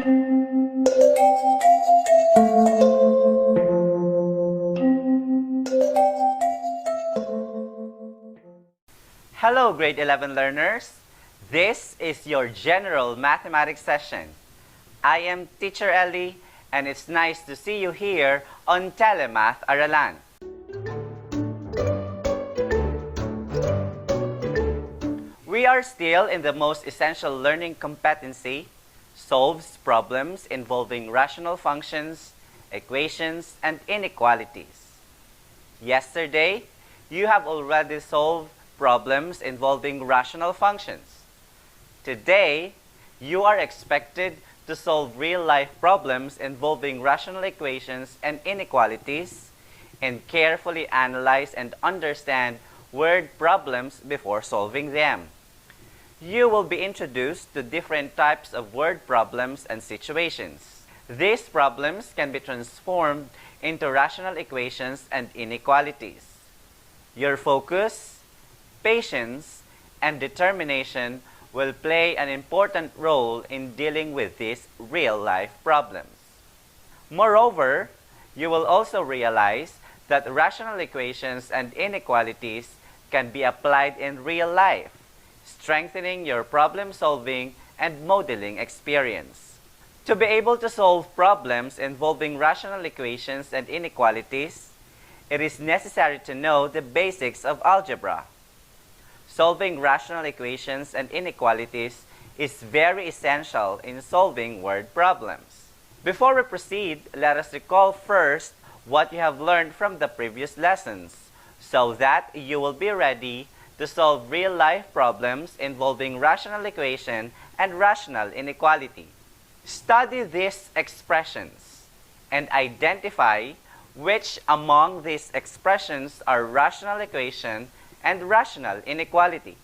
Hello, grade 11 learners. This is your general mathematics session. I am Teacher Ellie, and it's nice to see you here on Telemath Aralan. We are still in the most essential learning competency, solves problems involving rational functions, equations, and inequalities. Yesterday, you have already solved problems involving rational functions. Today, you are expected to solve real-life problems involving rational equations and inequalities and carefully analyze and understand word problems before solving them. You will be introduced to different types of word problems and situations. These problems can be transformed into rational equations and inequalities. Your focus, patience, and determination will play an important role in dealing with these real-life problems. Moreover, you will also realize that rational equations and inequalities can be applied in real life, strengthening your problem-solving and modeling experience. To be able to solve problems involving rational equations and inequalities, it is necessary to know the basics of algebra. Solving rational equations and inequalities is very essential in solving word problems. Before we proceed, let us recall first what you have learned from the previous lessons so that you will be ready to solve real-life problems involving rational equation and rational inequality. Study these expressions and identify which among these expressions are rational equation and rational inequality.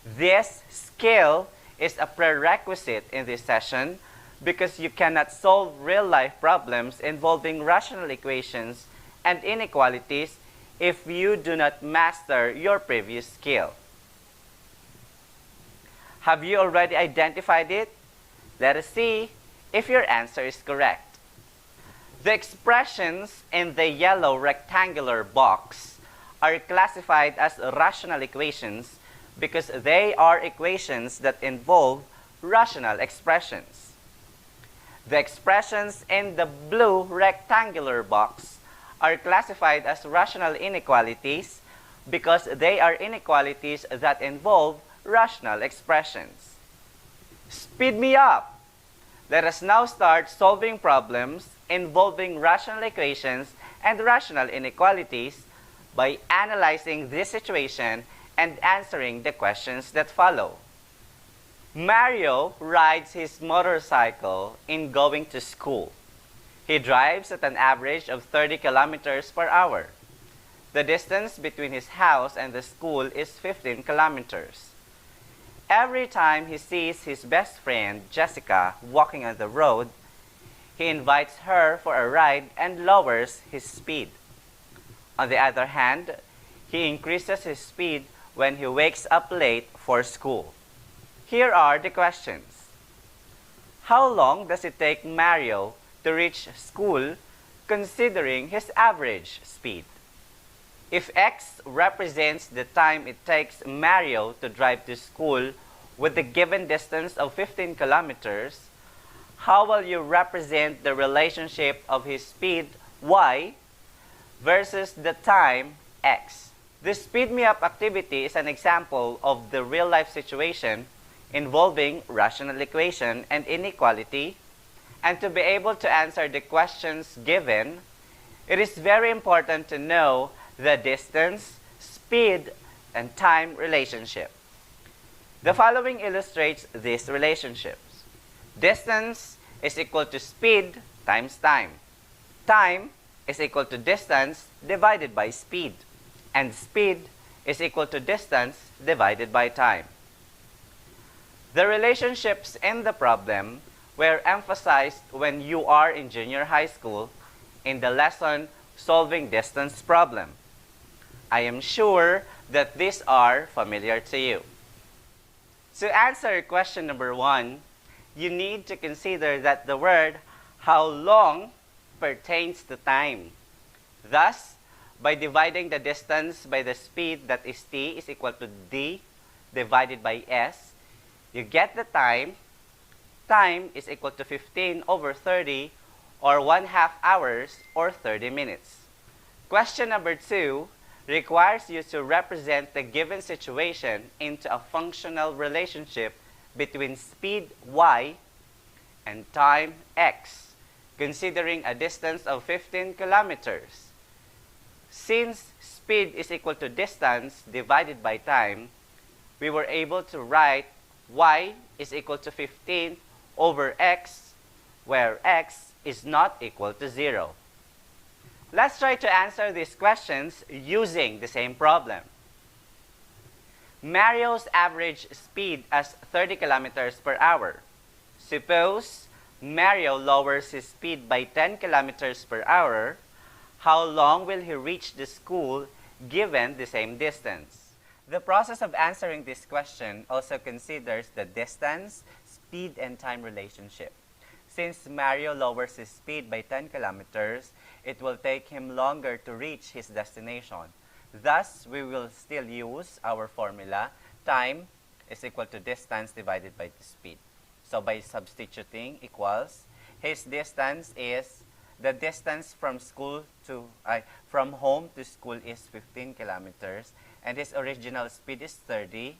This skill is a prerequisite in this session because you cannot solve real-life problems involving rational equations and inequalities if you do not master your previous skill. Have you already identified it? Let us see if your answer is correct. The expressions in the yellow rectangular box are classified as rational equations because they are equations that involve rational expressions. The expressions in the blue rectangular box are classified as rational inequalities because they are inequalities that involve rational expressions. Speed me up! Let us now start solving problems involving rational equations and rational inequalities by analyzing this situation and answering the questions that follow. Mario rides his motorcycle in going to school. He drives at an average of 30 kilometers per hour. The distance between his house and the school is 15 kilometers. Every time he sees his best friend, Jessica, walking on the road, he invites her for a ride and lowers his speed. On the other hand, he increases his speed when he wakes up late for school. Here are the questions. How long does it take Mario to reach school considering his average speed? If x represents the time it takes Mario to drive to school with the given distance of 15 kilometers, how will you represent the relationship of his speed y versus the time x? The Speed Me Up activity is an example of the real-life situation involving rational equation and inequality, and to be able to answer the questions given, it is very important to know the distance, speed, and time relationship. The following illustrates these relationships. Distance is equal to speed times time. Time is equal to distance divided by speed. And speed is equal to distance divided by time. The relationships in the problem were emphasized when you are in junior high school in the lesson Solving Distance Problem. I am sure that these are familiar to you. To answer question number 1, you need to consider that the word how long pertains to time. Thus, by dividing the distance by the speed, that is t, is equal to d divided by s, you get the time. Time is equal to 15 over 30, or 1/2 hours, or 30 minutes. Question number 2 requires you to represent the given situation into a functional relationship between speed y and time x, considering a distance of 15 kilometers. Since speed is equal to distance divided by time, we were able to write y is equal to 15 over x, where x is not equal to 0. Let's try to answer these questions using the same problem. Mario's average speed is 30 kilometers per hour. Suppose Mario lowers his speed by 10 kilometers per hour. How long will he reach the school given the same distance? The process of answering this question also considers the distance, speed, and time relationship. Since Mario lowers his speed by 10 kilometers, it will take him longer to reach his destination. Thus, we will still use our formula, time is equal to distance divided by the speed. So by substituting equals, his distance is, the distance from home to school is 15 kilometers, and his original speed is 30,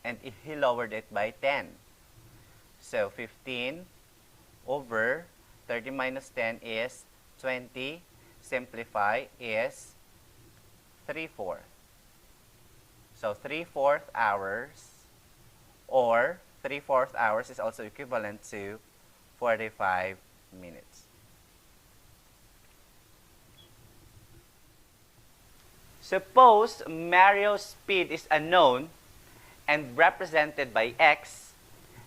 and he lowered it by 10. So 15 over 30 minus 10 is 20. Simplify is 3/4. So 3/4 hours, or 3/4 hours is also equivalent to 45 minutes. Suppose Mario's speed is unknown and represented by x.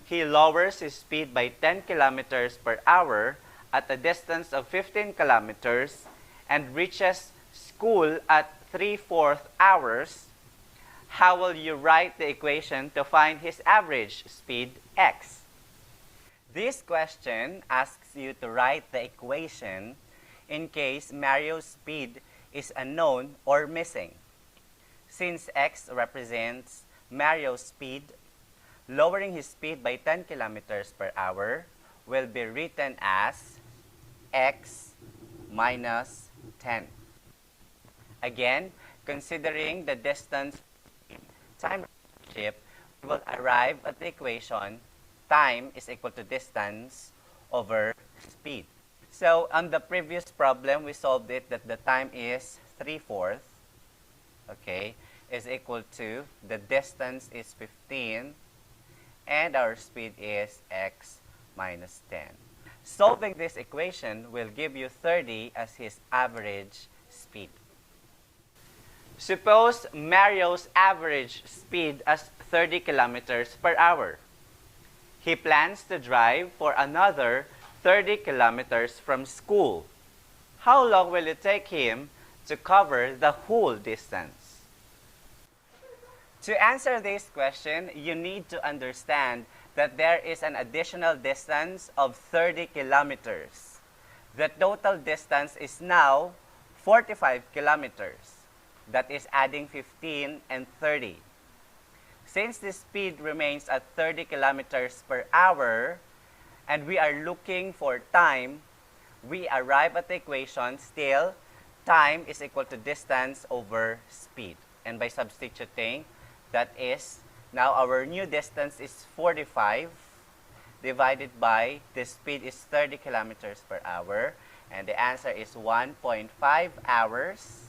He lowers his speed by 10 kilometers per hour at a distance of 15 kilometers and reaches school at 3/4 hours. How will you write the equation to find his average speed x? This question asks you to write the equation in case Mario's speed is unknown or missing. Since x represents Mario's speed, lowering his speed by 10 kilometers per hour will be written as x minus 10. Again, considering the distance time relationship, we will arrive at the equation time is equal to distance over speed. So on the previous problem, we solved it that the time is 3/4, okay, is equal to the distance is 15, and our speed is x minus 10. Solving this equation will give you 30 as his average speed. Suppose Mario's average speed is 30 kilometers per hour. He plans to drive for another 30 kilometers from school. How long will it take him to cover the whole distance? To answer this question, you need to understand that there is an additional distance of 30 kilometers. The total distance is now 45 kilometers. That is adding 15 and 30. Since the speed remains at 30 kilometers per hour, and we are looking for time, we arrive at the equation still time is equal to distance over speed. And by substituting, that is, now our new distance is 45 divided by the speed is 30 kilometers per hour, and the answer is 1.5 hours,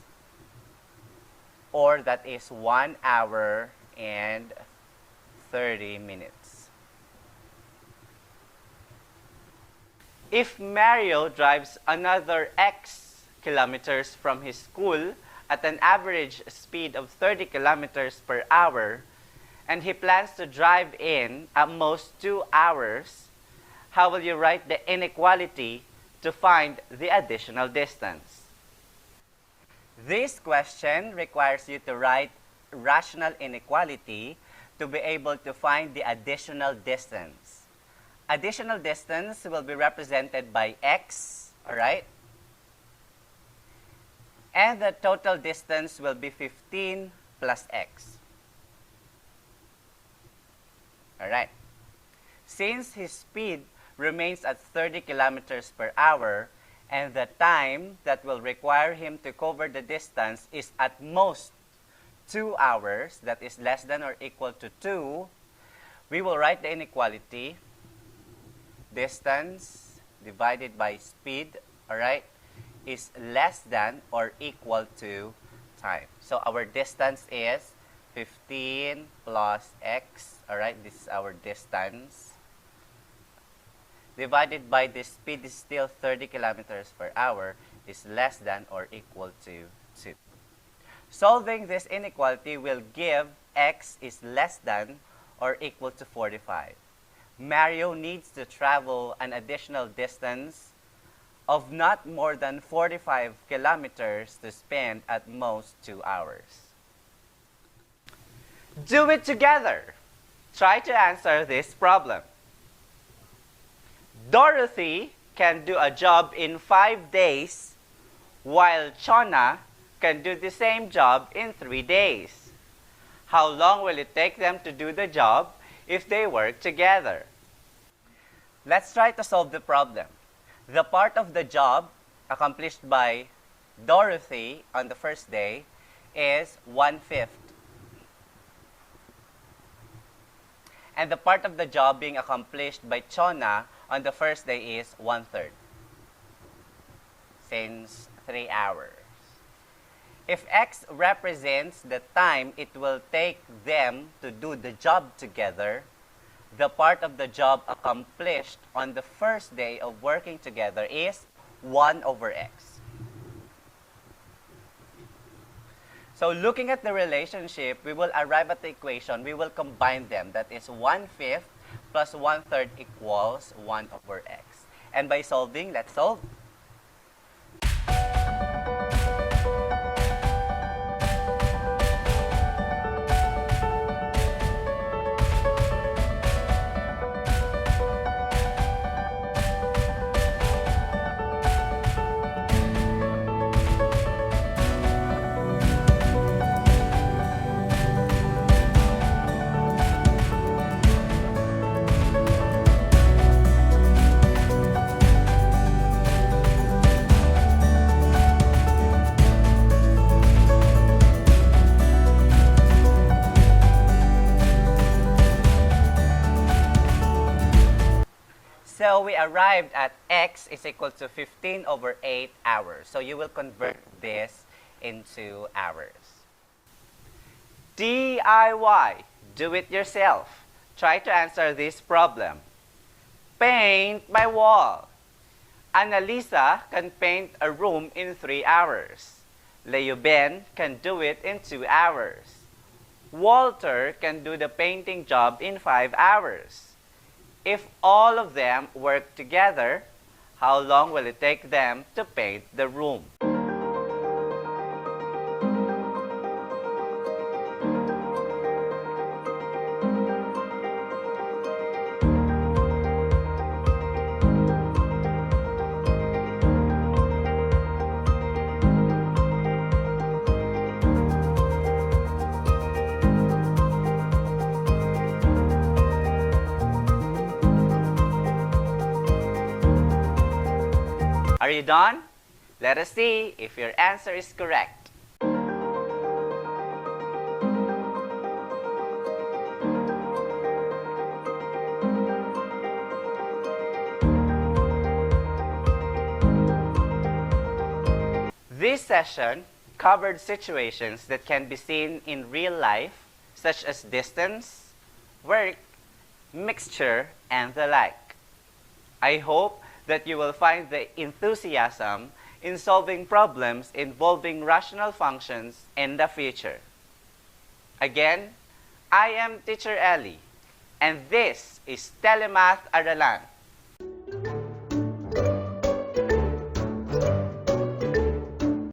or that is 1 hour and 30 minutes. If Mario drives another x kilometers from his school at an average speed of 30 kilometers per hour, and he plans to drive in at most 2 hours, how will you write the inequality to find the additional distance? This question requires you to write rational inequality to be able to find the additional distance. Additional distance will be represented by x, all right? And the total distance will be 15 plus x. All right. Since his speed remains at 30 kilometers per hour, and the time that will require him to cover the distance is at most 2 hours, that is less than or equal to 2, we will write the inequality, distance divided by speed, all right, is less than or equal to time. So our distance is 15 plus x, all right, this is our distance, divided by the speed is still 30 kilometers per hour, is less than or equal to 2. Solving this inequality will give x is less than or equal to 45. Mario needs to travel an additional distance of not more than 45 kilometers to spend at most 2 hours. Do it together. Try to answer this problem. Dorothy can do a job in 5 days, while Chona can do the same job in 3 days. How long will it take them to do the job if they work together? Let's try to solve the problem. The part of the job accomplished by Dorothy on the first day is 1/5. And the part of the job being accomplished by Chona on the first day is 1/3, since 3 hours. If x represents the time it will take them to do the job together, the part of the job accomplished on the first day of working together is 1/x. So looking at the relationship, we will arrive at the equation. We will combine them. That is 1/5 plus 1/3 equals 1/x. And by solving, let's solve. So we arrived at x is equal to 15/8 hours. So you will convert this into hours. DIY, do it yourself. Try to answer this problem. Paint my wall. Annalisa can paint a room in 3 hours. Leoben can do it in 2 hours. Walter can do the painting job in 5 hours. If all of them work together, how long will it take them to paint the room? Are you done? Let us see if your answer is correct. This session covered situations that can be seen in real life, such as distance, work, mixture, and the like. I hope that you will find the enthusiasm in solving problems involving rational functions in the future. Again, I am Teacher Ellie, and this is Telemath Aralan.